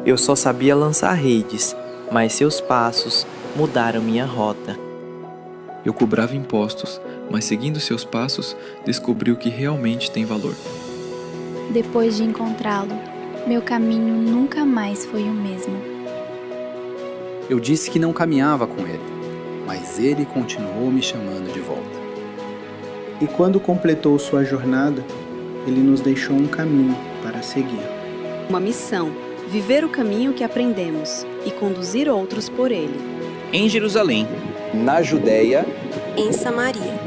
Eu só sabia lançar redes, mas seus passos mudaram minha rota. Eu cobrava impostos, mas seguindo seus passos, descobri o que realmente tem valor. Depois de encontrá-lo, meu caminho nunca mais foi o mesmo. Eu disse que não caminhava com ele, mas ele continuou me chamando de volta. E quando completou sua jornada, ele nos deixou um caminho para seguir. Uma missão: viver o caminho que aprendemos e conduzir outros por ele. Em Jerusalém, na Judéia, em Samaria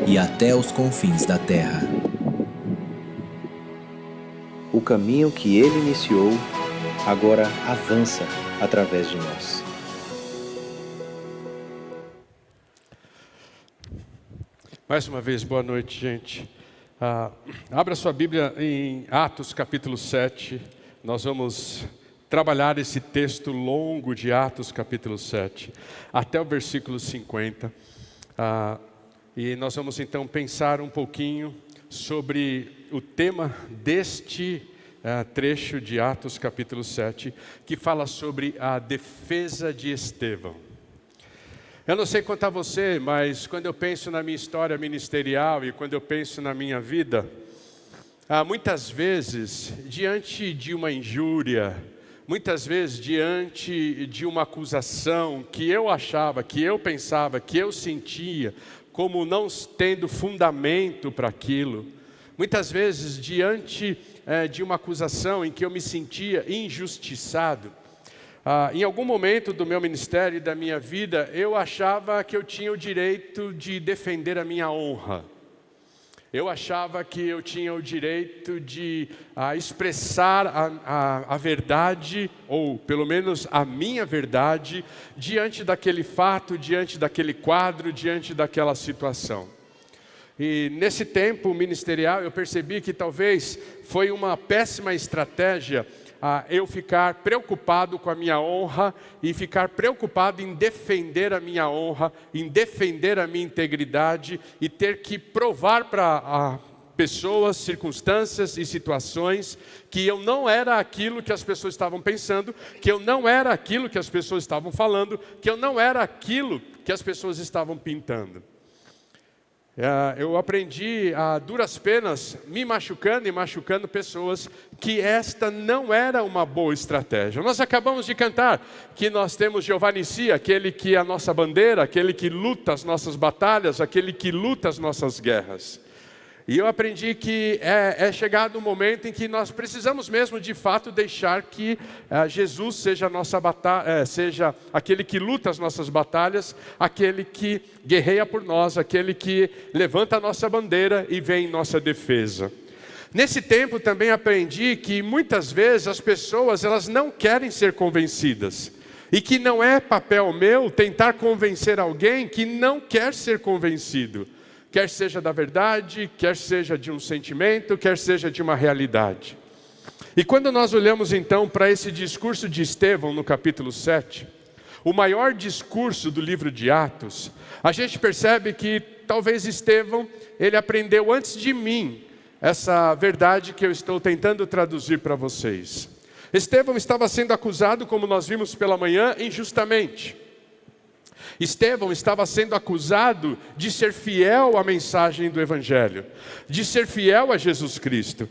e até os confins da terra. O caminho que ele iniciou agora avança através de nós. Mais uma vez, boa noite, gente. Abra sua Bíblia em Atos capítulo 7. Nós vamos trabalhar esse texto longo de Atos capítulo 7, até o versículo 50. E nós vamos então pensar um pouquinho sobre o tema deste trecho de Atos capítulo 7, que fala sobre a defesa de Estevão. Eu não sei quanto a você, mas quando eu penso na minha história ministerial e quando eu penso na minha vida, muitas vezes, diante de uma injúria, muitas vezes diante de uma acusação que eu achava, que eu pensava, que eu sentia, como não tendo fundamento para aquilo, muitas vezes diante de uma acusação em que eu me sentia injustiçado, em algum momento do meu ministério e da minha vida, eu achava que eu tinha o direito de defender a minha honra. Eu achava que eu tinha o direito de expressar a verdade, ou pelo menos a minha verdade, diante daquele fato, diante daquele quadro, diante daquela situação. E nesse tempo ministerial eu percebi que talvez foi uma péssima estratégia eu ficar preocupado com a minha honra e ficar preocupado em defender a minha honra, em defender a minha integridade e ter que provar para pessoas, circunstâncias e situações que eu não era aquilo que as pessoas estavam pensando, que eu não era aquilo que as pessoas estavam falando, que eu não era aquilo que as pessoas estavam pintando. Eu aprendi a duras penas, me machucando e machucando pessoas, que esta não era uma boa estratégia. Nós acabamos de cantar que nós temos Jeová Nissi, aquele que é a nossa bandeira, aquele que luta as nossas batalhas, aquele que luta as nossas guerras. E eu aprendi que é chegado um momento em que nós precisamos mesmo de fato deixar que Jesus seja a nossa batalha, seja aquele que luta as nossas batalhas, aquele que guerreia por nós, aquele que levanta a nossa bandeira e vem em nossa defesa. Nesse tempo também aprendi que muitas vezes as pessoas elas não querem ser convencidas. E que não é papel meu tentar convencer alguém que não quer ser convencido. Quer seja da verdade, quer seja de um sentimento, quer seja de uma realidade. E quando nós olhamos então para esse discurso de Estevão no capítulo 7, o maior discurso do livro de Atos, a gente percebe que talvez Estevão, ele aprendeu antes de mim essa verdade que eu estou tentando traduzir para vocês. Estevão estava sendo acusado, como nós vimos pela manhã, injustamente. Estevão estava sendo acusado de ser fiel à mensagem do Evangelho, de ser fiel a Jesus Cristo.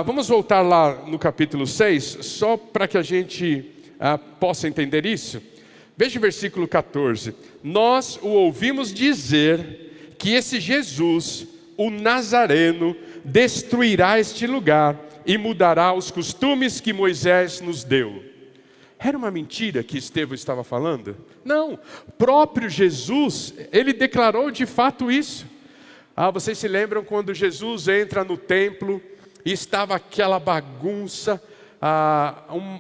Vamos voltar lá no capítulo 6, só para que a gente possa entender isso. Veja o versículo 14. Nós o ouvimos dizer que esse Jesus, o Nazareno, destruirá este lugar e mudará os costumes que Moisés nos deu. Era uma mentira que Estevão estava falando? Não, próprio Jesus, ele declarou de fato isso. Vocês se lembram quando Jesus entra no templo e estava aquela bagunça,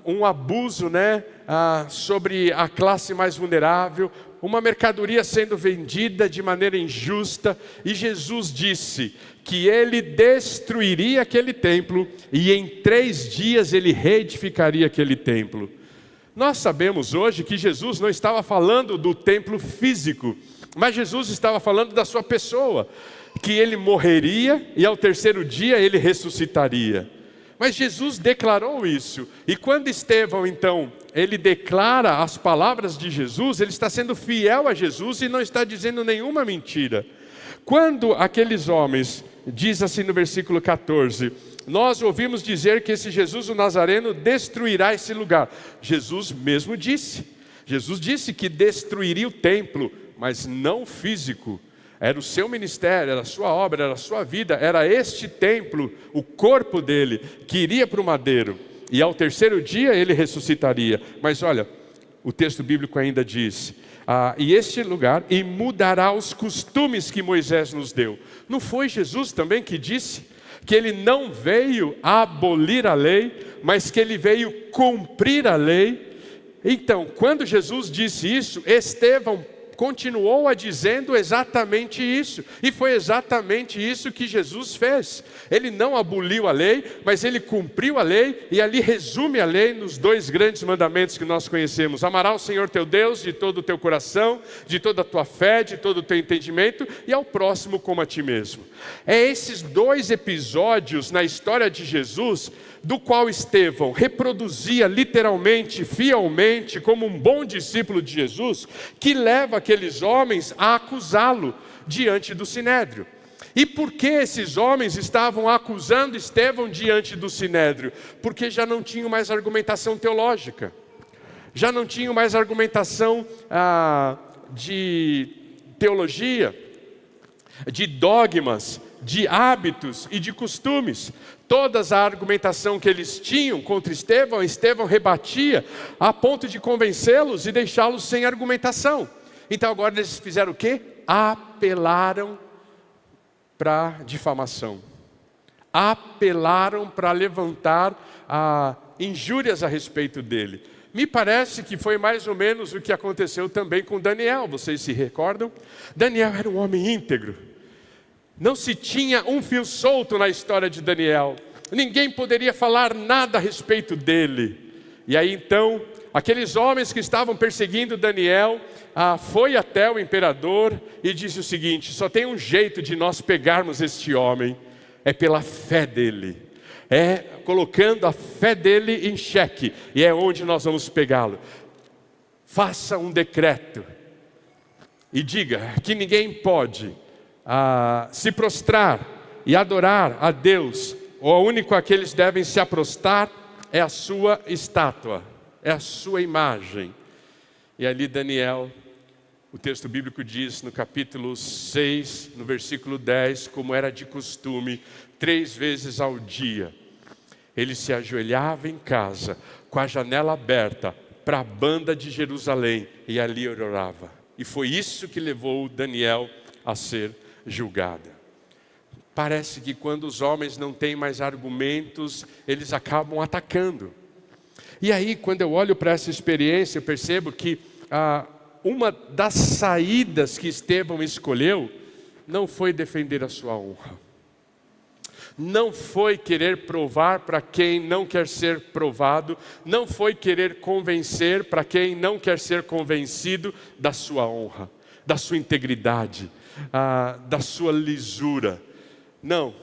um abuso, né, sobre a classe mais vulnerável, uma mercadoria sendo vendida de maneira injusta, e Jesus disse que ele destruiria aquele templo e em 3 dias ele reedificaria aquele templo. Nós sabemos hoje que Jesus não estava falando do templo físico, mas Jesus estava falando da sua pessoa, que ele morreria e ao 3º dia ele ressuscitaria. Mas Jesus declarou isso. E quando Estevão, então, ele declara as palavras de Jesus, ele está sendo fiel a Jesus e não está dizendo nenhuma mentira. Quando aqueles homens, diz assim no versículo 14, nós ouvimos dizer que esse Jesus o Nazareno destruirá esse lugar. Jesus mesmo disse. Jesus disse que destruiria o templo, mas não físico. Era o seu ministério, era a sua obra, era a sua vida, era este templo, o corpo dele, que iria para o madeiro. E ao terceiro dia ele ressuscitaria. Mas olha, o texto bíblico ainda diz, e este lugar, e mudará os costumes que Moisés nos deu. Não foi Jesus também que disse que ele não veio abolir a lei, mas que ele veio cumprir a lei? Então, quando Jesus disse isso, Estevão continuou a dizendo exatamente isso. E foi exatamente isso que Jesus fez. Ele não aboliu a lei, mas ele cumpriu a lei. E ali resume a lei nos 2 grandes mandamentos que nós conhecemos. Amarás o Senhor teu Deus de todo o teu coração, de toda a tua fé, de todo o teu entendimento, e ao próximo como a ti mesmo. É esses 2 episódios na história de Jesus, do qual Estevão reproduzia literalmente, fielmente, como um bom discípulo de Jesus, que leva aqueles homens a acusá-lo diante do Sinédrio. E por que esses homens estavam acusando Estevão diante do Sinédrio? Porque já não tinham mais argumentação teológica, já não tinham mais argumentação de teologia, de dogmas, de hábitos e de costumes. Toda a argumentação que eles tinham contra Estevão, Estevão rebatia a ponto de convencê-los e deixá-los sem argumentação. Então agora eles fizeram o quê? Apelaram para difamação. Apelaram para levantar injúrias a respeito dele. Me parece que foi mais ou menos o que aconteceu também com Daniel. Vocês se recordam? Daniel era um homem íntegro. Não se tinha um fio solto na história de Daniel. Ninguém poderia falar nada a respeito dele. E aí então, aqueles homens que estavam perseguindo Daniel, foi até o imperador e disse o seguinte: só tem um jeito de nós pegarmos este homem, é pela fé dele. É colocando a fé dele em xeque, e é onde nós vamos pegá-lo. Faça um decreto e diga que ninguém pode se prostrar e adorar a Deus, ou o único a que eles devem se aprostar é a sua estátua, é a sua imagem. E ali Daniel, o texto bíblico diz no capítulo 6, no versículo 10, como era de costume, 3 vezes ao dia, ele se ajoelhava em casa, com a janela aberta, para a banda de Jerusalém, e ali orava. E foi isso que levou Daniel a ser julgada. Parece que quando os homens não têm mais argumentos, eles acabam atacando. E aí, quando eu olho para essa experiência, eu percebo que uma das saídas que Estevão escolheu não foi defender a sua honra. Não foi querer provar para quem não quer ser provado, não foi querer convencer para quem não quer ser convencido da sua honra, da sua integridade, da sua lisura. Não,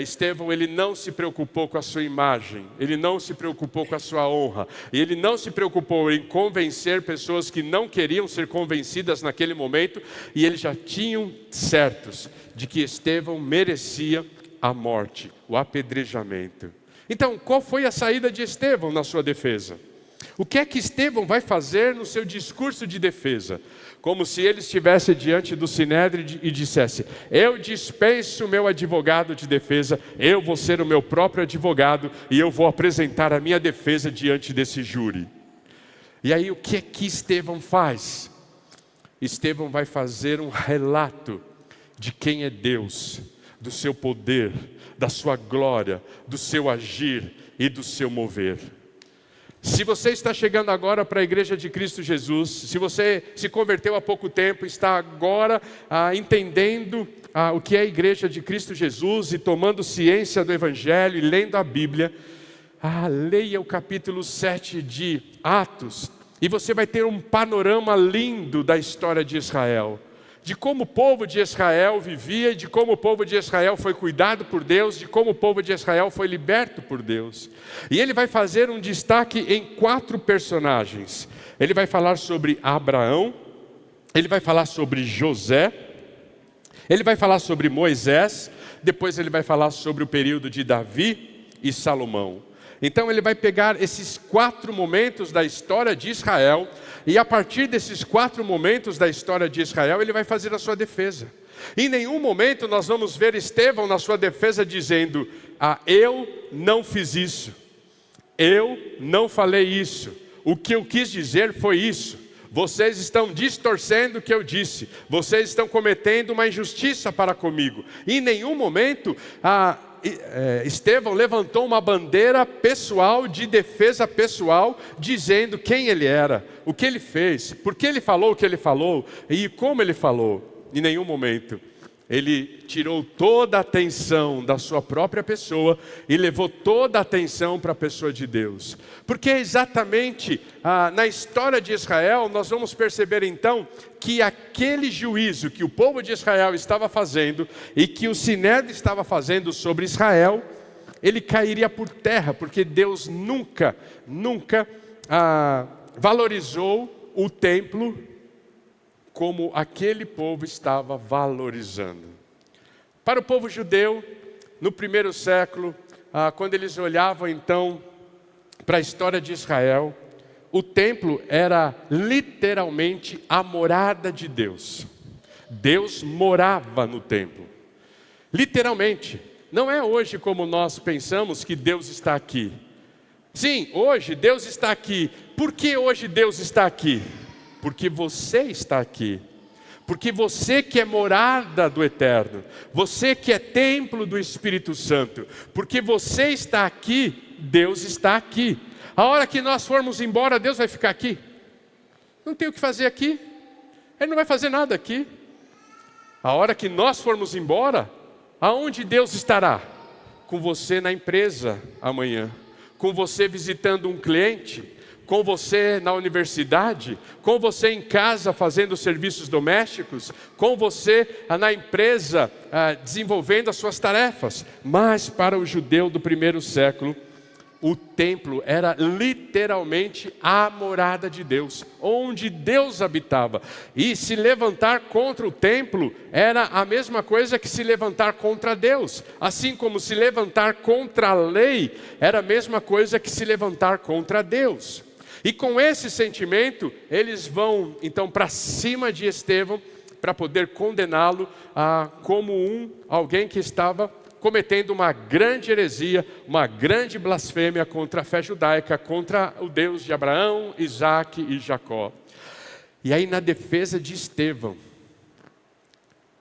Estevão, ele não se preocupou com a sua imagem, ele não se preocupou com a sua honra, e ele não se preocupou em convencer pessoas que não queriam ser convencidas naquele momento, e eles já tinham certos de que Estevão merecia a morte, o apedrejamento. Então, qual foi a saída de Estevão na sua defesa? O que é que Estevão vai fazer no seu discurso de defesa? Como se ele estivesse diante do Sinédrio e dissesse: eu dispenso o meu advogado de defesa, eu vou ser o meu próprio advogado e eu vou apresentar a minha defesa diante desse júri. E aí o que é que Estevão faz? Estevão vai fazer um relato de quem é Deus, do seu poder, da sua glória, do seu agir e do seu mover. Se você está chegando agora para a Igreja de Cristo Jesus, se você se converteu há pouco tempo, está agora entendendo o que é a Igreja de Cristo Jesus e tomando ciência do Evangelho e lendo a Bíblia, leia o capítulo 7 de Atos e você vai ter um panorama lindo da história de Israel. de como o povo de Israel vivia, de como o povo de Israel foi cuidado por Deus, de como o povo de Israel foi liberto por Deus. E ele vai fazer um destaque em 4 personagens. Ele vai falar sobre Abraão, ele vai falar sobre José, ele vai falar sobre Moisés, depois ele vai falar sobre o período de Davi e Salomão. Então ele vai pegar esses 4 momentos da história de Israel, e a partir desses 4 momentos da história de Israel, ele vai fazer a sua defesa. Em nenhum momento nós vamos ver Estevão na sua defesa dizendo: eu não fiz isso, eu não falei isso, o que eu quis dizer foi isso. Vocês estão distorcendo o que eu disse, vocês estão cometendo uma injustiça para comigo. Em nenhum momento Estevão levantou uma bandeira pessoal, de defesa pessoal, dizendo quem ele era, o que ele fez, por que ele falou o que ele falou e como ele falou. Em nenhum momento ele tirou toda a atenção da sua própria pessoa e levou toda a atenção para a pessoa de Deus. Porque exatamente na história de Israel nós vamos perceber então que aquele juízo que o povo de Israel estava fazendo e que o Sinédrio estava fazendo sobre Israel, ele cairia por terra, porque Deus nunca valorizou o templo como aquele povo estava valorizando. Para o povo judeu, no primeiro século, quando eles olhavam então para a história de Israel, o templo era literalmente a morada de Deus. Deus morava no templo. Literalmente. Não é hoje como nós pensamos que Deus está aqui. Sim, hoje Deus está aqui. Por que hoje Deus está aqui? Porque você está aqui. Porque você que é morada do Eterno, você que é templo do Espírito Santo, porque você está aqui, Deus está aqui. A hora que nós formos embora, Deus vai ficar aqui? Não tem o que fazer aqui. Ele não vai fazer nada aqui. A hora que nós formos embora, aonde Deus estará? Com você na empresa amanhã, com você visitando um cliente, com você na universidade, com você em casa fazendo serviços domésticos, com você na empresa desenvolvendo as suas tarefas. Mas para o judeu do primeiro século, o templo era literalmente a morada de Deus, onde Deus habitava. E se levantar contra o templo era a mesma coisa que se levantar contra Deus. Assim como se levantar contra a lei era a mesma coisa que se levantar contra Deus. E com esse sentimento, eles vão então para cima de Estevão para poder condená-lo como alguém que estava cometendo uma grande heresia, uma grande blasfêmia contra a fé judaica, contra o Deus de Abraão, Isaque e Jacó. E aí na defesa de Estevão,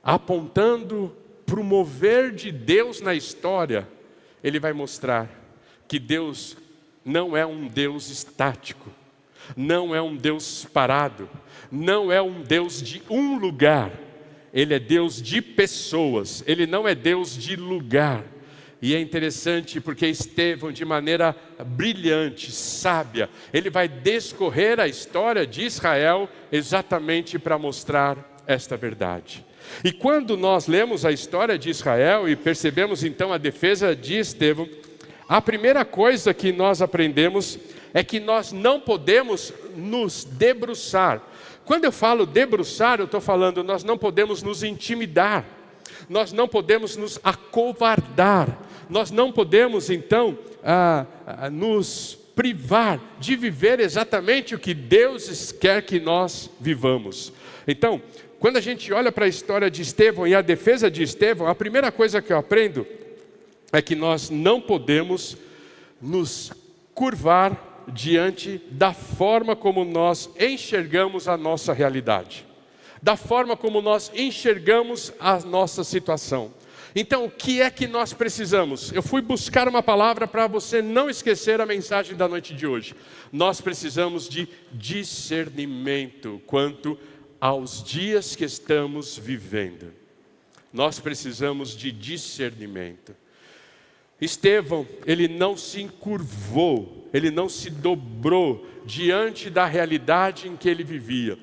apontando para o mover de Deus na história, ele vai mostrar que Deus não é um Deus estático, não é um Deus parado, não é um Deus de um lugar. Ele é Deus de pessoas, Ele não é Deus de lugar. E é interessante porque Estevão, de maneira brilhante, sábia, ele vai descorrer a história de Israel exatamente para mostrar esta verdade. E quando nós lemos a história de Israel e percebemos então a defesa de Estevão, a primeira coisa que nós aprendemos é que nós não podemos nos debruçar. Quando eu falo debruçar, eu estou falando, nós não podemos nos intimidar, nós não podemos nos acovardar, nós não podemos então nos privar de viver exatamente o que Deus quer que nós vivamos. Então, quando a gente olha para a história de Estevão e a defesa de Estevão, a primeira coisa que eu aprendo é que nós não podemos nos curvar diante da forma como nós enxergamos a nossa realidade, da forma como nós enxergamos a nossa situação. Então, o que é que nós precisamos? Eu fui buscar uma palavra para você não esquecer a mensagem da noite de hoje. Nós precisamos de discernimento quanto aos dias que estamos vivendo. Nós precisamos de discernimento. Estevão, ele não se encurvou, ele não se dobrou diante da realidade em que ele vivia.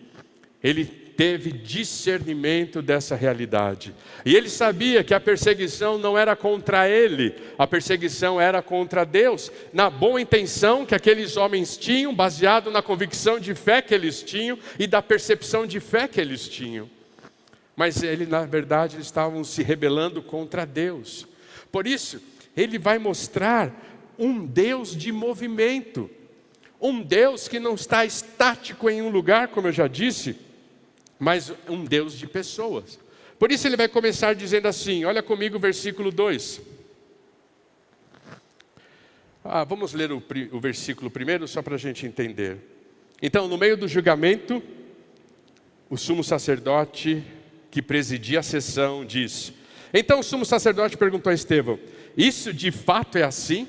Ele teve discernimento dessa realidade. E ele sabia que a perseguição não era contra ele, a perseguição era contra Deus, na boa intenção que aqueles homens tinham, baseado na convicção de fé que eles tinham e da percepção de fé que eles tinham. Mas na verdade, eles estavam se rebelando contra Deus. Por isso, ele vai mostrar um Deus de movimento, um Deus que não está estático em um lugar, como eu já disse, mas um Deus de pessoas. Por isso ele vai começar dizendo assim, olha comigo o versículo 2. Vamos ler o versículo primeiro, só para a gente entender. Então, no meio do julgamento, o sumo sacerdote que presidia a sessão diz: então o sumo sacerdote perguntou a Estevão: isso de fato é assim?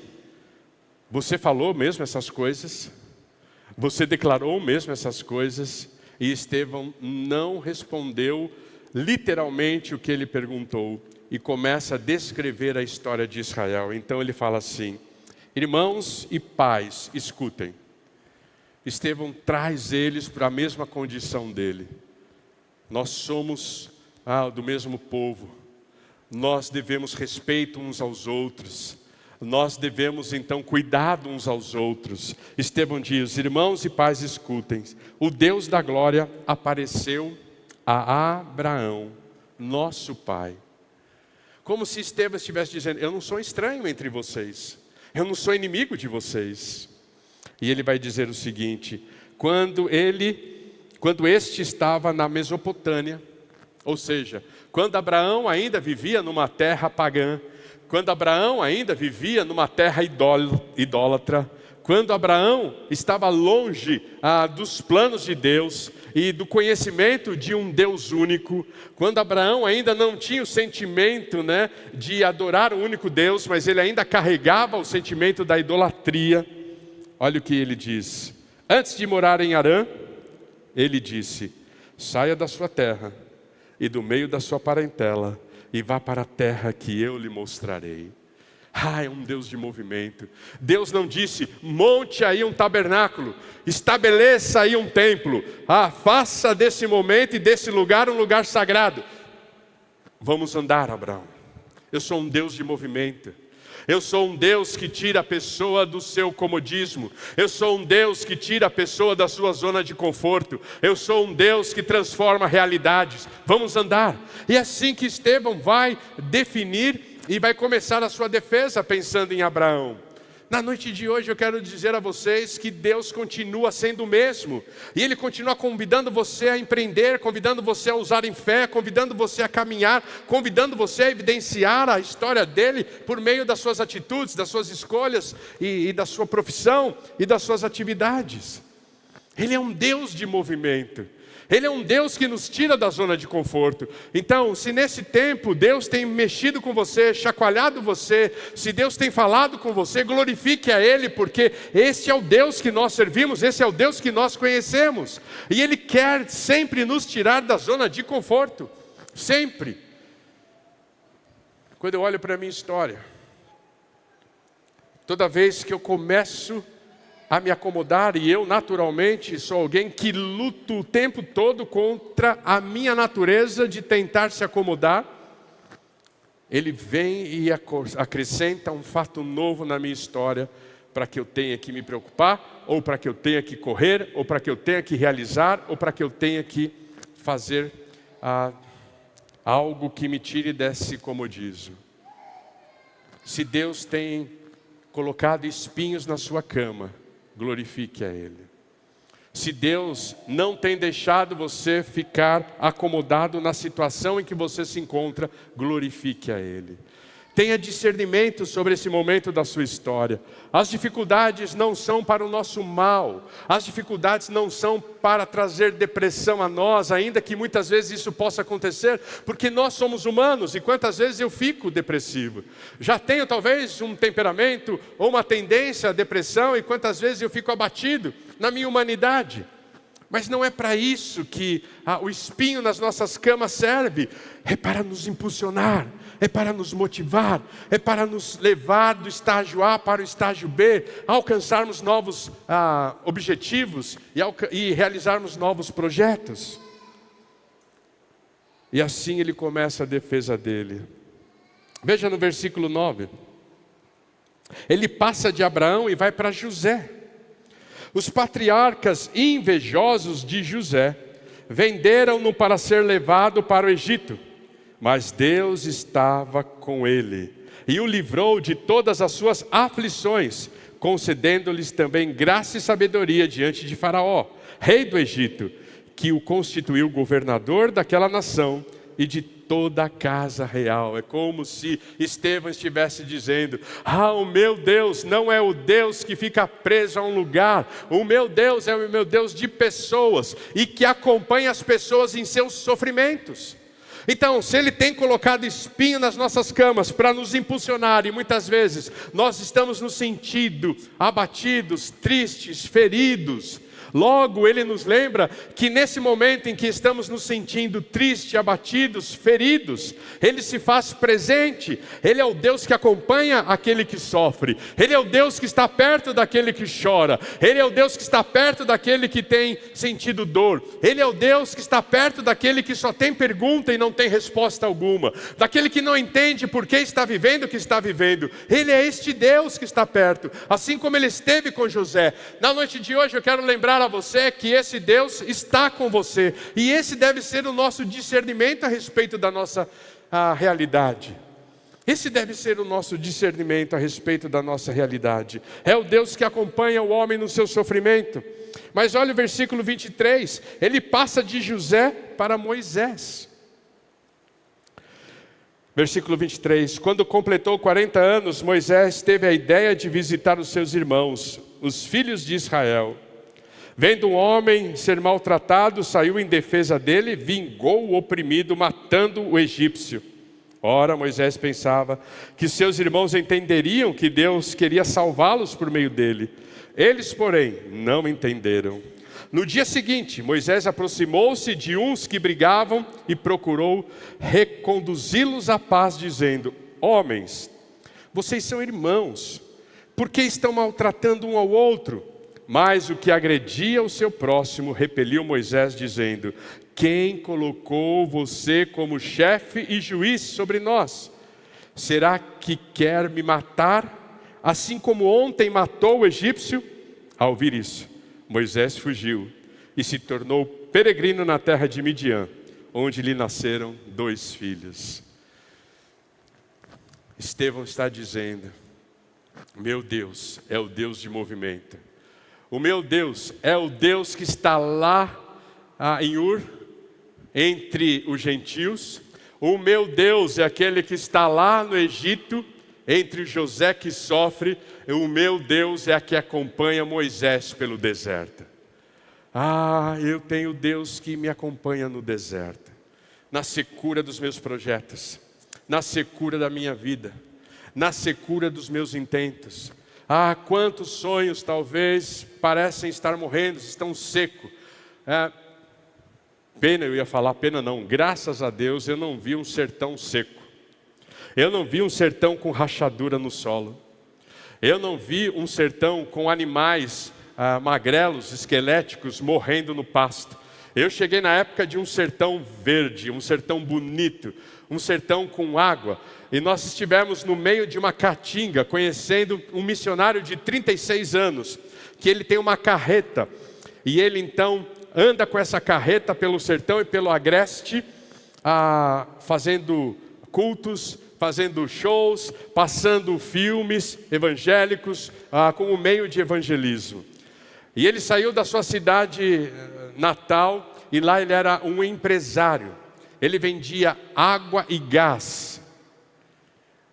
Você falou mesmo essas coisas? Você declarou mesmo essas coisas? E Estevão não respondeu literalmente o que ele perguntou e começa a descrever a história de Israel. Então ele fala assim: irmãos e pais, escutem. Estevão traz eles para a mesma condição dele. Nós somos do mesmo povo. Nós devemos respeito uns aos outros. Nós devemos então cuidar uns aos outros. Estevão diz: irmãos e pais, escutem. O Deus da glória apareceu a Abraão, nosso pai. Como se Estevão estivesse dizendo: eu não sou estranho entre vocês. Eu não sou inimigo de vocês. E ele vai dizer o seguinte: quando este estava na Mesopotâmia, ou seja, quando Abraão ainda vivia numa terra pagã, quando Abraão ainda vivia numa terra idólatra, quando Abraão estava longe dos planos de Deus e do conhecimento de um Deus único, quando Abraão ainda não tinha o sentimento de adorar o único Deus, mas ele ainda carregava o sentimento da idolatria, olha o que ele diz. Antes de morar em Harã, ele disse: saia da sua terra e do meio da sua parentela e vá para a terra que eu lhe mostrarei. É um Deus de movimento. Deus não disse: monte aí um tabernáculo, estabeleça aí um templo, faça desse momento e desse lugar um lugar sagrado. Vamos andar, Abraão. Eu sou um Deus de movimento. Eu sou um Deus que tira a pessoa do seu comodismo. Eu sou um Deus que tira a pessoa da sua zona de conforto. Eu sou um Deus que transforma realidades. Vamos andar. E é assim que Estevão vai definir e vai começar a sua defesa pensando em Abraão. Na noite de hoje eu quero dizer a vocês que Deus continua sendo o mesmo. E Ele continua convidando você a empreender, convidando você a usar em fé, convidando você a caminhar, convidando você a evidenciar a história dEle por meio das suas atitudes, das suas escolhas e da sua profissão e das suas atividades. Ele é um Deus de movimento. Ele é um Deus que nos tira da zona de conforto. Então, se nesse tempo Deus tem mexido com você, chacoalhado você, se Deus tem falado com você, glorifique a Ele, porque esse é o Deus que nós servimos, esse é o Deus que nós conhecemos. E Ele quer sempre nos tirar da zona de conforto. Sempre. Quando eu olho para a minha história, toda vez que eu começo a me acomodar, e eu naturalmente sou alguém que luto o tempo todo contra a minha natureza de tentar se acomodar, Ele vem e acrescenta um fato novo na minha história, para que eu tenha que me preocupar, ou para que eu tenha que correr, ou para que eu tenha que realizar, ou para que eu tenha que fazer algo que me tire desse comodismo. Se Deus tem colocado espinhos na sua cama, glorifique a Ele. Se Deus não tem deixado você ficar acomodado na situação em que você se encontra, glorifique a Ele. Tenha discernimento sobre esse momento da sua história. As dificuldades não são para o nosso mal. As dificuldades não são para trazer depressão a nós, ainda que muitas vezes isso possa acontecer, porque nós somos humanos e quantas vezes eu fico depressivo. Já tenho talvez um temperamento ou uma tendência à depressão e quantas vezes eu fico abatido na minha humanidade. Mas não é para isso que o espinho nas nossas camas serve. É para nos impulsionar, é para nos motivar, é para nos levar do estágio A para o estágio B, alcançarmos novos objetivos e realizarmos novos projetos. E assim ele começa a defesa dele. Veja no versículo 9. Ele passa de Abraão e vai para José. Os patriarcas invejosos de José venderam-no para ser levado para o Egito. Mas Deus estava com ele e o livrou de todas as suas aflições, concedendo-lhes também graça e sabedoria diante de Faraó, rei do Egito, que o constituiu governador daquela nação e de toda a casa real. É como se Estevão estivesse dizendo: o meu Deus não é o Deus que fica preso a um lugar. O meu Deus é o meu Deus de pessoas e que acompanha as pessoas em seus sofrimentos. Então, se Ele tem colocado espinho nas nossas camas para nos impulsionar, e muitas vezes nós estamos nos sentindo abatidos, tristes, feridos, logo Ele nos lembra que nesse momento em que estamos nos sentindo tristes, abatidos, feridos, Ele se faz presente. Ele é o Deus que acompanha aquele que sofre. Ele é o Deus que está perto daquele que chora. Ele é o Deus que está perto daquele que tem sentido dor. Ele é o Deus que está perto daquele que só tem pergunta e não tem resposta alguma, daquele que não entende por que está vivendo o que está vivendo. Ele é este Deus que está perto, assim como Ele esteve com José. Na noite de hoje eu quero lembrar a você que esse Deus está com você, e esse deve ser o nosso discernimento a respeito da nossa realidade. Esse deve ser o nosso discernimento a respeito da nossa realidade. É o Deus que acompanha o homem no seu sofrimento. Mas olha o versículo 23, ele passa de José para Moisés. Versículo 23, quando completou 40 anos, Moisés teve a ideia de visitar os seus irmãos, os filhos de Israel. Vendo um homem ser maltratado, saiu em defesa dele, vingou o oprimido, matando o egípcio. Ora, Moisés pensava que seus irmãos entenderiam que Deus queria salvá-los por meio dele. Eles, porém, não entenderam. No dia seguinte, Moisés aproximou-se de uns que brigavam e procurou reconduzi-los à paz, dizendo: homens, vocês são irmãos, por que estão maltratando um ao outro? Mas o que agredia o seu próximo repeliu Moisés, dizendo: quem colocou você como chefe e juiz sobre nós? Será que quer me matar, assim como ontem matou o egípcio? Ao ouvir isso, Moisés fugiu e se tornou peregrino na terra de Midian, onde lhe nasceram 2 filhos. Estevão está dizendo: meu Deus é o Deus de movimento. O meu Deus é o Deus que está lá em Ur, entre os gentios. O meu Deus é aquele que está lá no Egito, entre José que sofre. O meu Deus é a que acompanha Moisés pelo deserto. Eu tenho Deus que me acompanha no deserto, na secura dos meus projetos, na secura da minha vida, na secura dos meus intentos. Quantos sonhos talvez parecem estar morrendo, estão secos. Eu ia falar pena não, graças a Deus eu não vi um sertão seco. Eu não vi um sertão com rachadura no solo. Eu não vi um sertão com animais magrelos, esqueléticos, morrendo no pasto. Eu cheguei na época de um sertão verde, um sertão bonito, um sertão com água. E nós estivemos no meio de uma caatinga, conhecendo um missionário de 36 anos, que ele tem uma carreta. E ele então anda com essa carreta pelo sertão e pelo agreste, fazendo cultos, fazendo shows, passando filmes evangélicos, como meio de evangelismo. E ele saiu da sua cidade natal, e lá ele era um empresário. Ele vendia água e gás.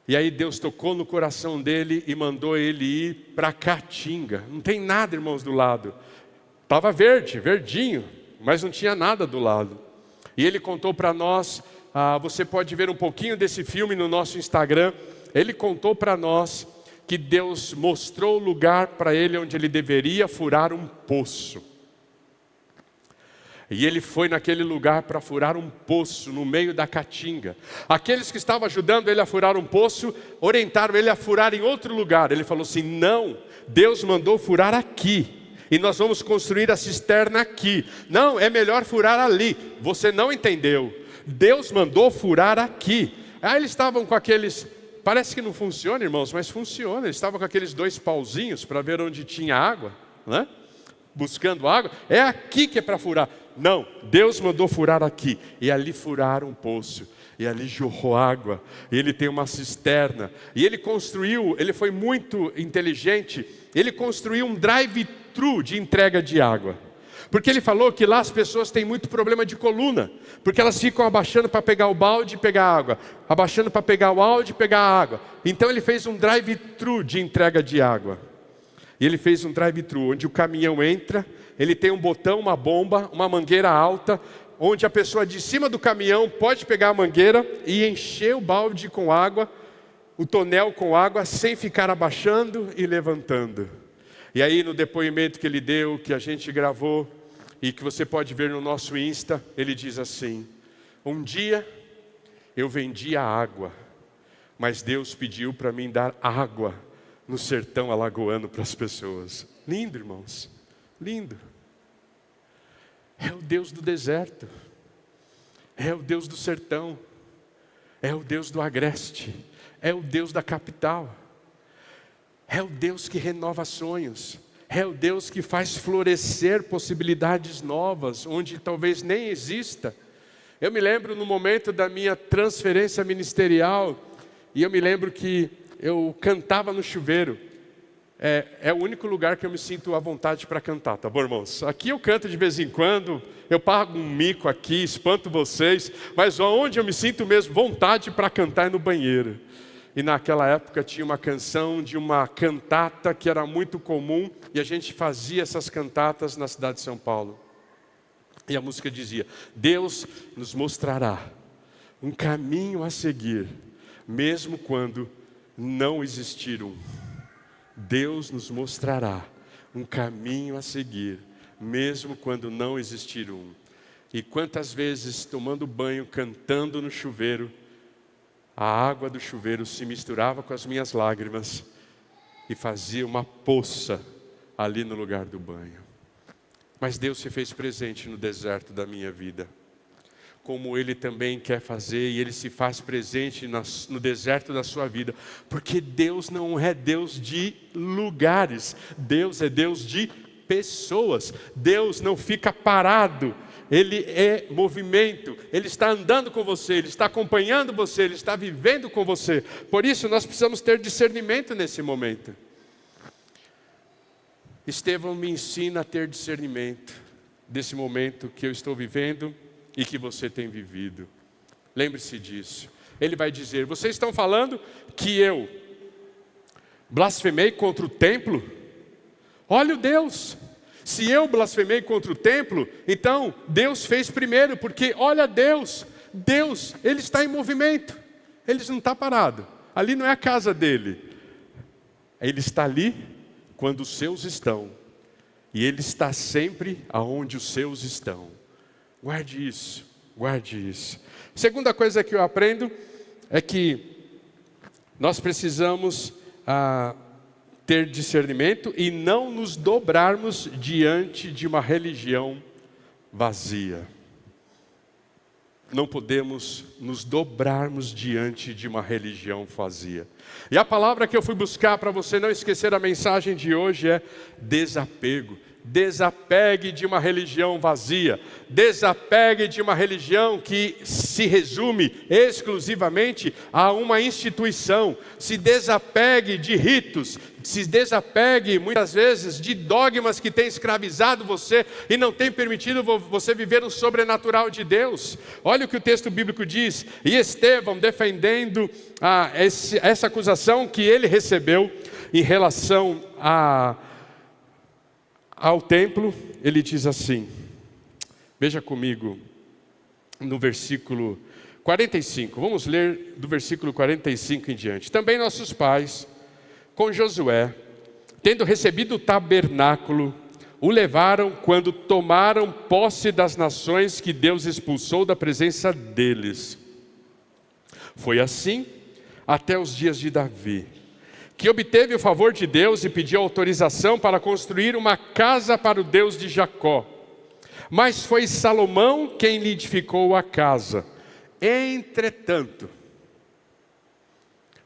E aí Deus tocou no coração dele e mandou ele ir para Caatinga. Não tem nada, irmãos, do lado. Estava verde, verdinho, mas não tinha nada do lado. E ele contou para nós, você pode ver um pouquinho desse filme no nosso Instagram. Ele contou para nós que Deus mostrou o lugar para ele onde ele deveria furar um poço. E ele foi naquele lugar para furar um poço no meio da Caatinga. Aqueles que estavam ajudando ele a furar um poço, orientaram ele a furar em outro lugar. Ele falou assim: não, Deus mandou furar aqui, e nós vamos construir a cisterna aqui. Não, é melhor furar ali. Você não entendeu. Deus mandou furar aqui. Aí eles estavam com aqueles... Parece que não funciona, irmãos, mas funciona. Eles estavam com aqueles 2 pauzinhos para ver onde tinha água, né? Buscando água. É aqui que é para furar. Não, Deus mandou furar aqui. E ali furaram um poço. E ali jorrou água. E ele tem uma cisterna. E ele construiu, ele foi muito inteligente. Ele construiu um drive-thru de entrega de água. Porque ele falou que lá as pessoas têm muito problema de coluna. Porque elas ficam abaixando para pegar o balde e pegar água. Abaixando para pegar o balde e pegar a água. Então ele fez um drive-thru de entrega de água. E ele fez um drive-thru, onde o caminhão entra, ele tem um botão, uma bomba, uma mangueira alta, onde a pessoa de cima do caminhão pode pegar a mangueira e encher o balde com água, o tonel com água, sem ficar abaixando e levantando. E aí no depoimento que ele deu, que a gente gravou, e que você pode ver no nosso Insta, ele diz assim: um dia eu vendia água, mas Deus pediu para mim dar água no sertão alagoano para as pessoas. Lindo, irmãos, lindo. É o Deus do deserto, é o Deus do sertão, é o Deus do agreste, é o Deus da capital, é o Deus que renova sonhos, é o Deus que faz florescer possibilidades novas, onde talvez nem exista. Eu me lembro no momento da minha transferência ministerial, e eu me lembro que eu cantava no chuveiro. É o único lugar que eu me sinto à vontade para cantar, tá bom, irmãos? Aqui eu canto de vez em quando, eu pago um mico aqui, espanto vocês, mas onde eu me sinto mesmo vontade para cantar é no banheiro. E naquela época tinha uma canção de uma cantata que era muito comum, e a gente fazia essas cantatas na cidade de São Paulo. E a música dizia: Deus nos mostrará um caminho a seguir, mesmo quando não existir um. Deus nos mostrará um caminho a seguir, mesmo quando não existir um. E quantas vezes, tomando banho, cantando no chuveiro, a água do chuveiro se misturava com as minhas lágrimas e fazia uma poça ali no lugar do banho. Mas Deus se fez presente no deserto da minha vida, como Ele também quer fazer, e Ele se faz presente no deserto da sua vida, porque Deus não é Deus de lugares, Deus é Deus de pessoas. Deus não fica parado, Ele é movimento, Ele está andando com você, Ele está acompanhando você, Ele está vivendo com você. Por isso nós precisamos ter discernimento nesse momento. Estevão me ensina a ter discernimento desse momento que eu estou vivendo e que você tem vivido. Lembre-se disso. Ele vai dizer: vocês estão falando que eu blasfemei contra o templo? Olha o Deus. Se eu blasfemei contra o templo, então Deus fez primeiro, porque olha Deus, Ele está em movimento, Ele não está parado, ali não é a casa dele, Ele está ali quando os seus estão, e Ele está sempre aonde os seus estão. Guarde isso, guarde isso. Segunda coisa que eu aprendo é que nós precisamos ter discernimento e não nos dobrarmos diante de uma religião vazia. Não podemos nos dobrarmos diante de uma religião vazia. E a palavra que eu fui buscar para você não esquecer a mensagem de hoje é desapego. Desapegue de uma religião vazia. Desapegue de uma religião que se resume exclusivamente a uma instituição. Se desapegue de ritos. Se desapegue muitas vezes de dogmas que têm escravizado você e não têm permitido você viver o sobrenatural de Deus. Olha o que o texto bíblico diz. E Estevão, defendendo essa acusação que ele recebeu em relação ao templo, ele diz assim, veja comigo no versículo 45, vamos ler do versículo 45 em diante. Também nossos pais, com Josué, tendo recebido o tabernáculo, o levaram quando tomaram posse das nações que Deus expulsou da presença deles. Foi assim até os dias de Davi, que obteve o favor de Deus e pediu autorização para construir uma casa para o Deus de Jacó. Mas foi Salomão quem lhe edificou a casa. Entretanto,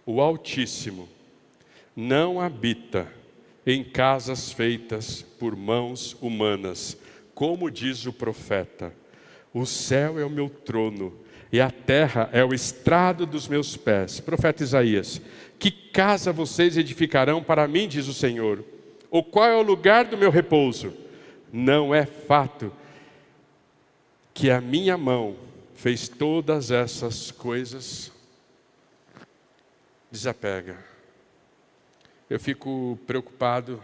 o Altíssimo não habita em casas feitas por mãos humanas, como diz o profeta. O céu é o meu trono e a terra é o estrado dos meus pés. Profeta Isaías, que casa vocês edificarão para mim, diz o Senhor? Ou qual é o lugar do meu repouso? Não é fato que a minha mão fez todas essas coisas? Desapega. Eu fico preocupado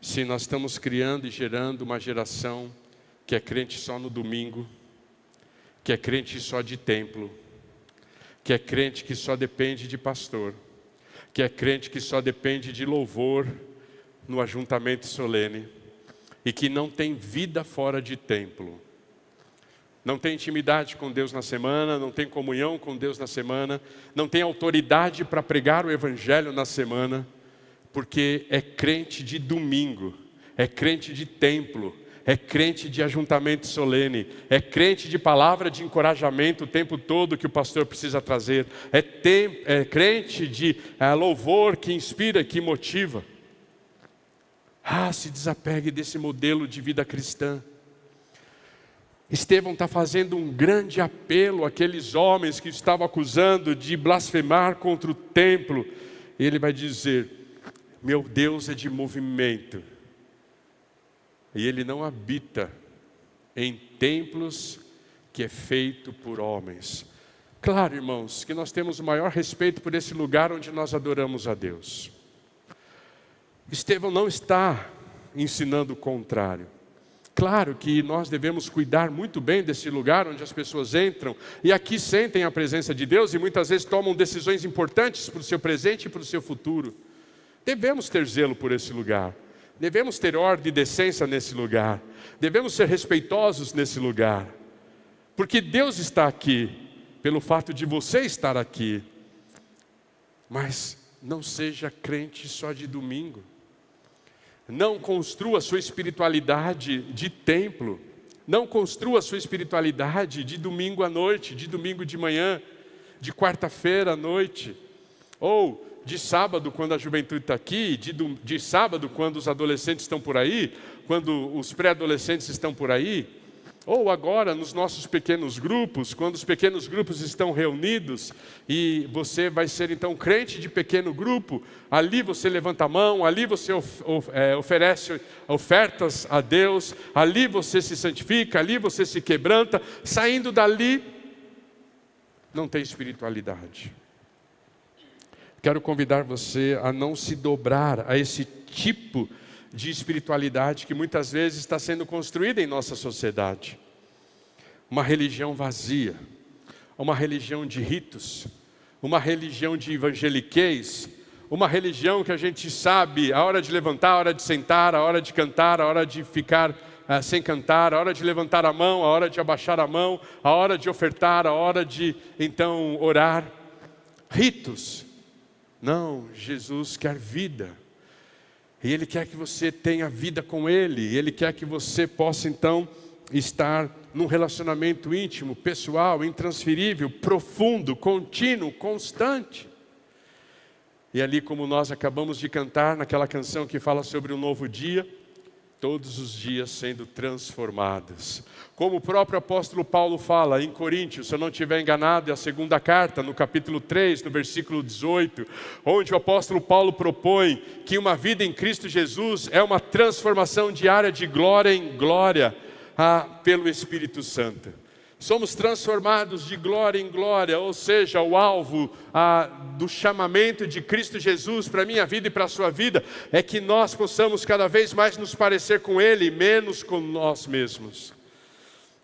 se nós estamos criando e gerando uma geração que é crente só no domingo, que é crente só de templo, que é crente que só depende de pastor, que é crente que só depende de louvor no ajuntamento solene e que não tem vida fora de templo. Não tem intimidade com Deus na semana, não tem comunhão com Deus na semana, não tem autoridade para pregar o evangelho na semana, porque é crente de domingo, é crente de templo, é crente de ajuntamento solene, é crente de palavra de encorajamento o tempo todo que o pastor precisa trazer, é crente de louvor que inspira, que motiva. Se desapegue desse modelo de vida cristã. Estevão está fazendo um grande apelo àqueles homens que estavam acusando de blasfemar contra o templo. E ele vai dizer: meu Deus é de movimento. E Ele não habita em templos que é feito por homens. Claro, irmãos, que nós temos o maior respeito por esse lugar onde nós adoramos a Deus. Estevão não está ensinando o contrário. Claro que nós devemos cuidar muito bem desse lugar onde as pessoas entram e aqui sentem a presença de Deus e muitas vezes tomam decisões importantes para o seu presente e para o seu futuro. Devemos ter zelo por esse lugar. Devemos ter ordem e decência nesse lugar. Devemos ser respeitosos nesse lugar. Porque Deus está aqui, pelo fato de você estar aqui. Mas não seja crente só de domingo. Não construa sua espiritualidade de templo. Não construa sua espiritualidade de domingo à noite, de domingo de manhã, de quarta-feira à noite. Ou de sábado, quando a juventude está aqui, de sábado, quando os adolescentes estão por aí, quando os pré-adolescentes estão por aí, ou agora nos nossos pequenos grupos, quando os pequenos grupos estão reunidos, e você vai ser então crente de pequeno grupo, ali você levanta a mão, ali você oferece ofertas a Deus, ali você se santifica, ali você se quebranta, saindo dali, não tem espiritualidade. Quero convidar você a não se dobrar a esse tipo de espiritualidade que muitas vezes está sendo construída em nossa sociedade. Uma religião vazia, uma religião de ritos, uma religião de evangeliquez, uma religião que a gente sabe a hora de levantar, a hora de sentar, a hora de cantar, a hora de ficar sem cantar, a hora de levantar a mão, a hora de abaixar a mão, a hora de ofertar, a hora de então orar. Ritos. Não, Jesus quer vida. E Ele quer que você tenha vida com Ele. E Ele quer que você possa então estar num relacionamento íntimo, pessoal, intransferível, profundo, contínuo, constante. E ali, como nós acabamos de cantar naquela canção que fala sobre um novo dia, todos os dias sendo transformados. Como o próprio apóstolo Paulo fala em Coríntios, se eu não estiver enganado, é a segunda carta, no capítulo 3, no versículo 18, onde o apóstolo Paulo propõe que uma vida em Cristo Jesus é uma transformação diária de glória em glória pelo Espírito Santo. Somos transformados de glória em glória, ou seja, o alvo do chamamento de Cristo Jesus para a minha vida e para a sua vida é que nós possamos cada vez mais nos parecer com Ele e menos com nós mesmos.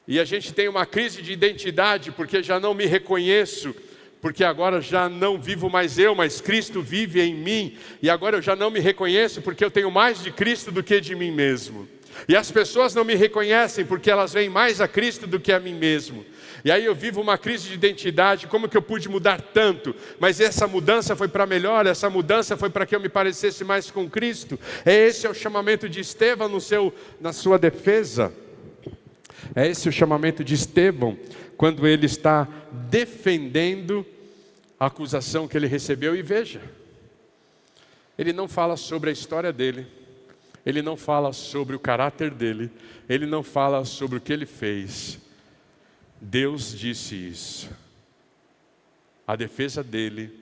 E a gente tem uma crise de identidade porque já não me reconheço, porque agora já não vivo mais eu, mas Cristo vive em mim. E agora eu já não me reconheço porque eu tenho mais de Cristo do que de mim mesmo. E as pessoas não me reconhecem porque elas veem mais a Cristo do que a mim mesmo. E aí eu vivo uma crise de identidade, como que eu pude mudar tanto? Mas essa mudança foi para melhor, essa mudança foi para que eu me parecesse mais com Cristo. Esse é o chamamento de Estevão na sua defesa. É esse o chamamento de Estevão, quando ele está defendendo a acusação que ele recebeu. E veja, ele não fala sobre a história dele, ele não fala sobre o caráter dele, ele não fala sobre o que ele fez. Deus disse isso. A defesa dele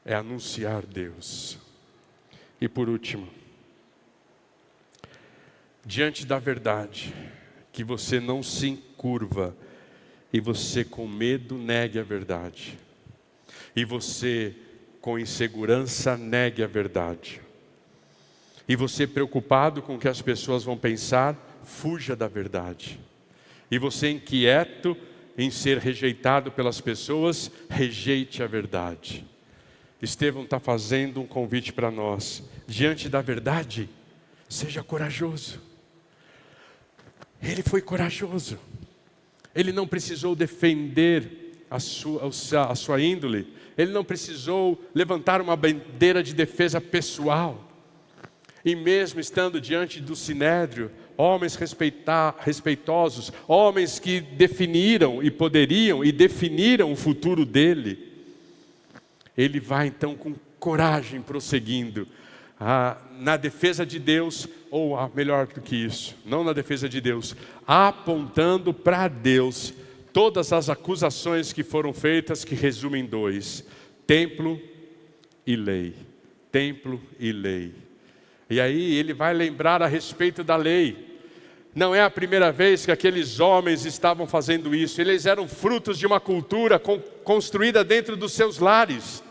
é anunciar Deus. E por último, diante da verdade, que você não se encurva e você com medo negue a verdade. E você com insegurança negue a verdade. E você preocupado com o que as pessoas vão pensar, fuja da verdade. E você inquieto em ser rejeitado pelas pessoas, rejeite a verdade. Estevão está fazendo um convite para nós. Diante da verdade, seja corajoso. Ele foi corajoso. Ele não precisou defender a sua índole. Ele não precisou levantar uma bandeira de defesa pessoal. E mesmo estando diante do sinédrio, homens respeitosos, homens que definiram e poderiam e definiram o futuro dele, ele vai então com coragem prosseguindo na defesa de Deus, ou melhor do que isso, não na defesa de Deus, apontando para Deus todas as acusações que foram feitas, que resumem em dois: templo e lei. Templo e lei. E aí ele vai lembrar a respeito da lei. Não é a primeira vez que aqueles homens estavam fazendo isso. Eles eram frutos de uma cultura construída dentro dos seus lares.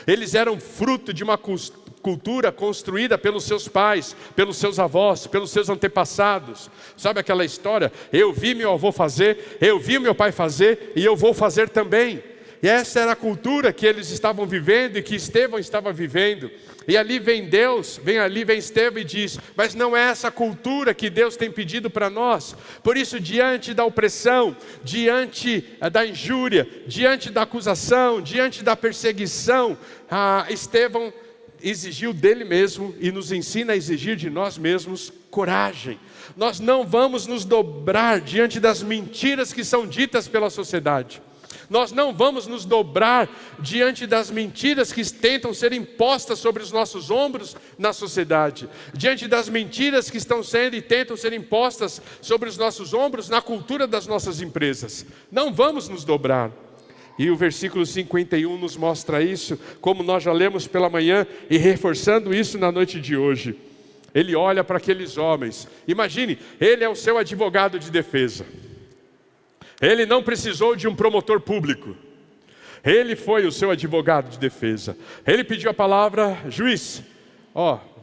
Eles eram fruto de uma cultura construída pelos seus pais, pelos seus avós, pelos seus antepassados. Sabe aquela história? Eu vi meu avô fazer, eu vi meu pai fazer e eu vou fazer também. E essa era a cultura que eles estavam vivendo e que Estevão estava vivendo. E ali vem Deus, vem Estevão e diz: mas não é essa cultura que Deus tem pedido para nós. Por isso, diante da opressão, diante da injúria, diante da acusação, diante da perseguição, Estevão exigiu dele mesmo e nos ensina a exigir de nós mesmos coragem. Nós não vamos nos dobrar diante das mentiras que são ditas pela sociedade. Nós não vamos nos dobrar diante das mentiras que tentam ser impostas sobre os nossos ombros na sociedade. Diante das mentiras que estão sendo e tentam ser impostas sobre os nossos ombros na cultura das nossas empresas. Não vamos nos dobrar. E o versículo 51 nos mostra isso, como nós já lemos pela manhã, e reforçando isso na noite de hoje. Ele olha para aqueles homens. Imagine, ele é o seu advogado de defesa. Ele não precisou de um promotor público. Ele foi o seu advogado de defesa. Ele pediu a palavra: juiz,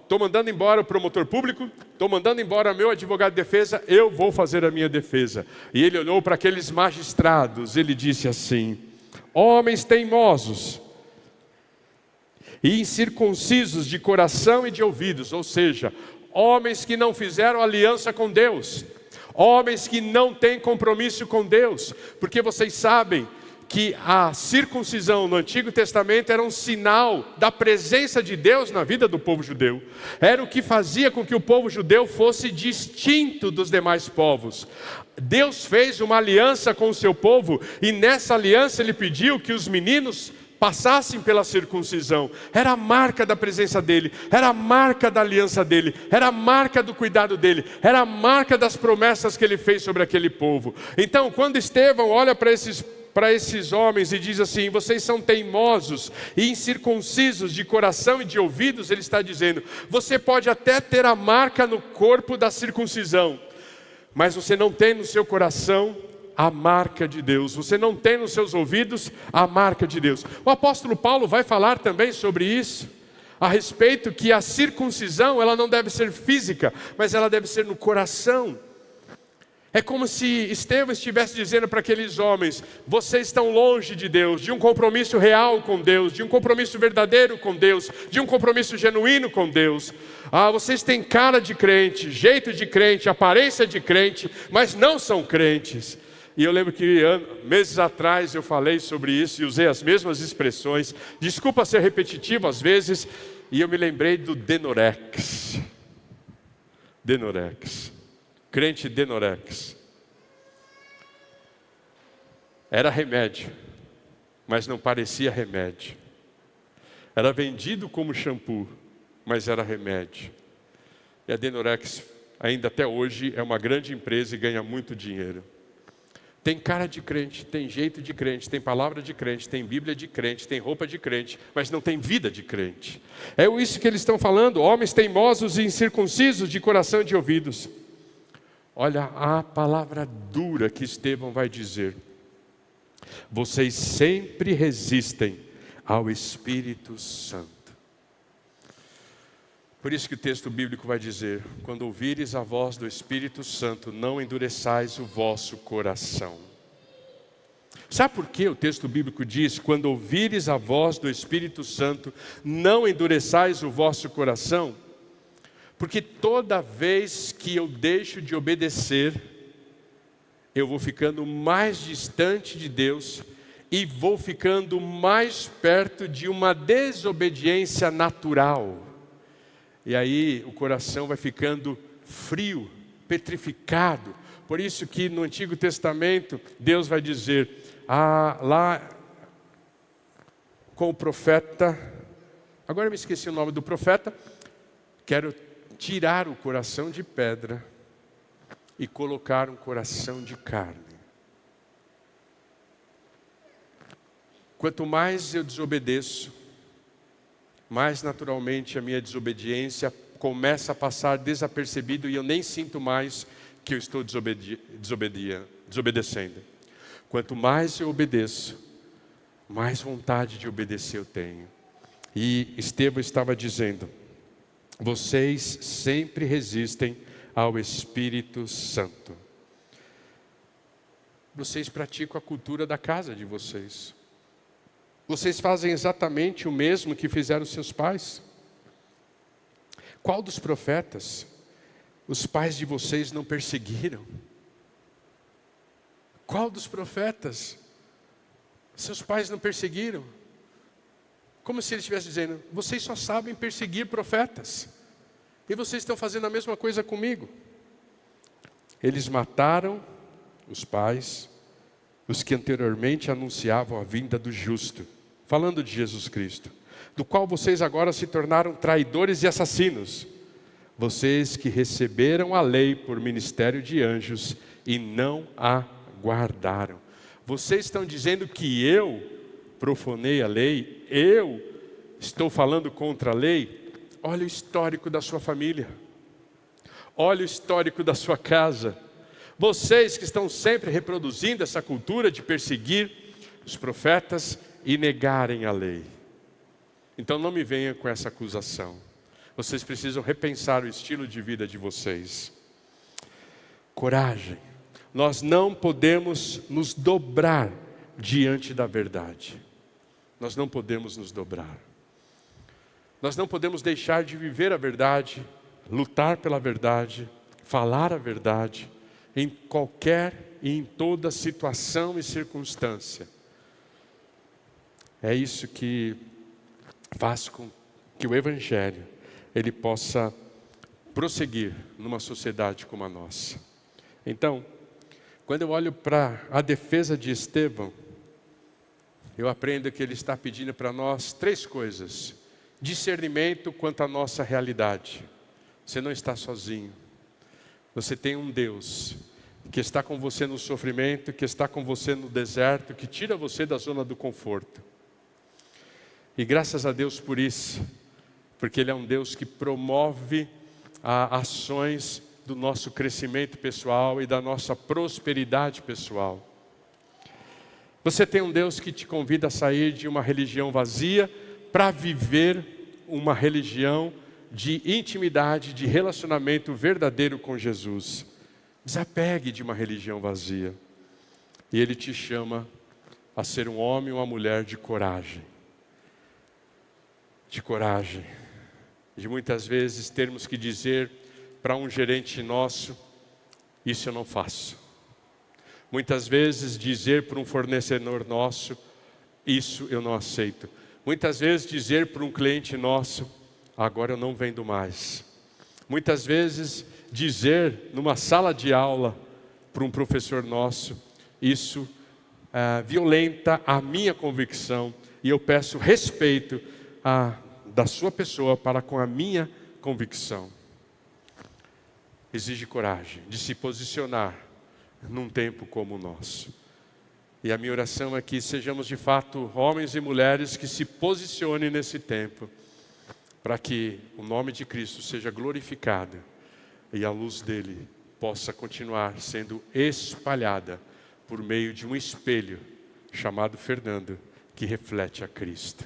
estou mandando embora o promotor público, estou mandando embora meu advogado de defesa, eu vou fazer a minha defesa. E ele olhou para aqueles magistrados, ele disse assim: homens teimosos e incircuncisos de coração e de ouvidos, ou seja, homens que não fizeram aliança com Deus, homens que não têm compromisso com Deus, porque vocês sabem que a circuncisão no Antigo Testamento era um sinal da presença de Deus na vida do povo judeu. Era o que fazia com que o povo judeu fosse distinto dos demais povos. Deus fez uma aliança com o seu povo e nessa aliança ele pediu que os meninos passassem pela circuncisão. Era a marca da presença dele, era a marca da aliança dele, era a marca do cuidado dele, era a marca das promessas que ele fez sobre aquele povo. Então, quando Estevão olha para esses homens e diz assim: vocês são teimosos e incircuncisos de coração e de ouvidos, ele está dizendo: você pode até ter a marca no corpo da circuncisão, mas você não tem no seu coração a marca de Deus. Você não tem nos seus ouvidos a marca de Deus. O apóstolo Paulo vai falar também sobre isso, a respeito que a circuncisão, ela não deve ser física, mas ela deve ser no coração. É como se Estevão estivesse dizendo para aqueles homens: vocês estão longe de Deus, de um compromisso real com Deus, de um compromisso verdadeiro com Deus, de um compromisso genuíno com Deus. Vocês têm cara de crente, jeito de crente, aparência de crente, mas não são crentes. E eu lembro que meses atrás eu falei sobre isso e usei as mesmas expressões. Desculpa ser repetitivo às vezes, e eu me lembrei do Denorex. Denorex. Crente Denorex. Era remédio, mas não parecia remédio. Era vendido como shampoo, mas era remédio. E a Denorex, ainda até hoje, é uma grande empresa e ganha muito dinheiro. Tem cara de crente, tem jeito de crente, tem palavra de crente, tem Bíblia de crente, tem roupa de crente, mas não tem vida de crente. É isso que eles estão falando, homens teimosos e incircuncisos de coração e de ouvidos. Olha a palavra dura que Estevão vai dizer. Vocês sempre resistem ao Espírito Santo. Por isso que o texto bíblico vai dizer: quando ouvires a voz do Espírito Santo, não endureçais o vosso coração. Sabe por que o texto bíblico diz: quando ouvires a voz do Espírito Santo, não endureçais o vosso coração? Porque toda vez que eu deixo de obedecer, eu vou ficando mais distante de Deus e vou ficando mais perto de uma desobediência natural. E aí o coração vai ficando frio, petrificado. Por isso que no Antigo Testamento, Deus vai dizer, lá com o profeta, agora eu me esqueci o nome do profeta, quero tirar o coração de pedra e colocar um coração de carne. Quanto mais eu desobedeço, mais naturalmente a minha desobediência começa a passar desapercebido e eu nem sinto mais que eu estou desobedecendo. Quanto mais eu obedeço, mais vontade de obedecer eu tenho. E Estevão estava dizendo: vocês sempre resistem ao Espírito Santo. Vocês praticam a cultura da casa de vocês. Vocês fazem exatamente o mesmo que fizeram seus pais. Qual dos profetas os pais de vocês não perseguiram? Qual dos profetas seus pais não perseguiram? Como se ele estivesse dizendo: vocês só sabem perseguir profetas. E vocês estão fazendo a mesma coisa comigo. Eles mataram os pais, os que anteriormente anunciavam a vinda do justo. Falando de Jesus Cristo, do qual vocês agora se tornaram traidores e assassinos. Vocês que receberam a lei por ministério de anjos e não a guardaram. Vocês estão dizendo que eu profanei a lei, eu estou falando contra a lei. Olha o histórico da sua família. Olha o histórico da sua casa. Vocês que estão sempre reproduzindo essa cultura de perseguir os profetas e negarem a lei. Então não me venha com essa acusação. Vocês precisam repensar o estilo de vida de vocês. Coragem. Nós não podemos nos dobrar diante da verdade. Nós não podemos nos dobrar. Nós não podemos deixar de viver a verdade, lutar pela verdade, falar a verdade, em qualquer e em toda situação e circunstância. É isso que faz com que o Evangelho ele possa prosseguir numa sociedade como a nossa. Então, quando eu olho para a defesa de Estevão, eu aprendo que ele está pedindo para nós 3 coisas. Discernimento quanto à nossa realidade. Você não está sozinho. Você tem um Deus que está com você no sofrimento, que está com você no deserto, que tira você da zona do conforto. E graças a Deus por isso, porque Ele é um Deus que promove ações do nosso crescimento pessoal e da nossa prosperidade pessoal. Você tem um Deus que te convida a sair de uma religião vazia para viver uma religião de intimidade, de relacionamento verdadeiro com Jesus. Desapegue de uma religião vazia. E Ele te chama a ser um homem ou uma mulher de coragem. De coragem. De muitas vezes termos que dizer para um gerente nosso: isso eu não faço. Muitas vezes dizer para um fornecedor nosso: isso eu não aceito. Muitas vezes dizer para um cliente nosso: agora eu não vendo mais. Muitas vezes dizer numa sala de aula para um professor nosso: isso violenta a minha convicção, e eu peço respeito da sua pessoa para com a minha convicção. Exige coragem de se posicionar num tempo como o nosso. E a minha oração é que sejamos de fato homens e mulheres que se posicionem nesse tempo, para que o nome de Cristo seja glorificado e a luz dele possa continuar sendo espalhada por meio de um espelho chamado Fernando, que reflete a Cristo.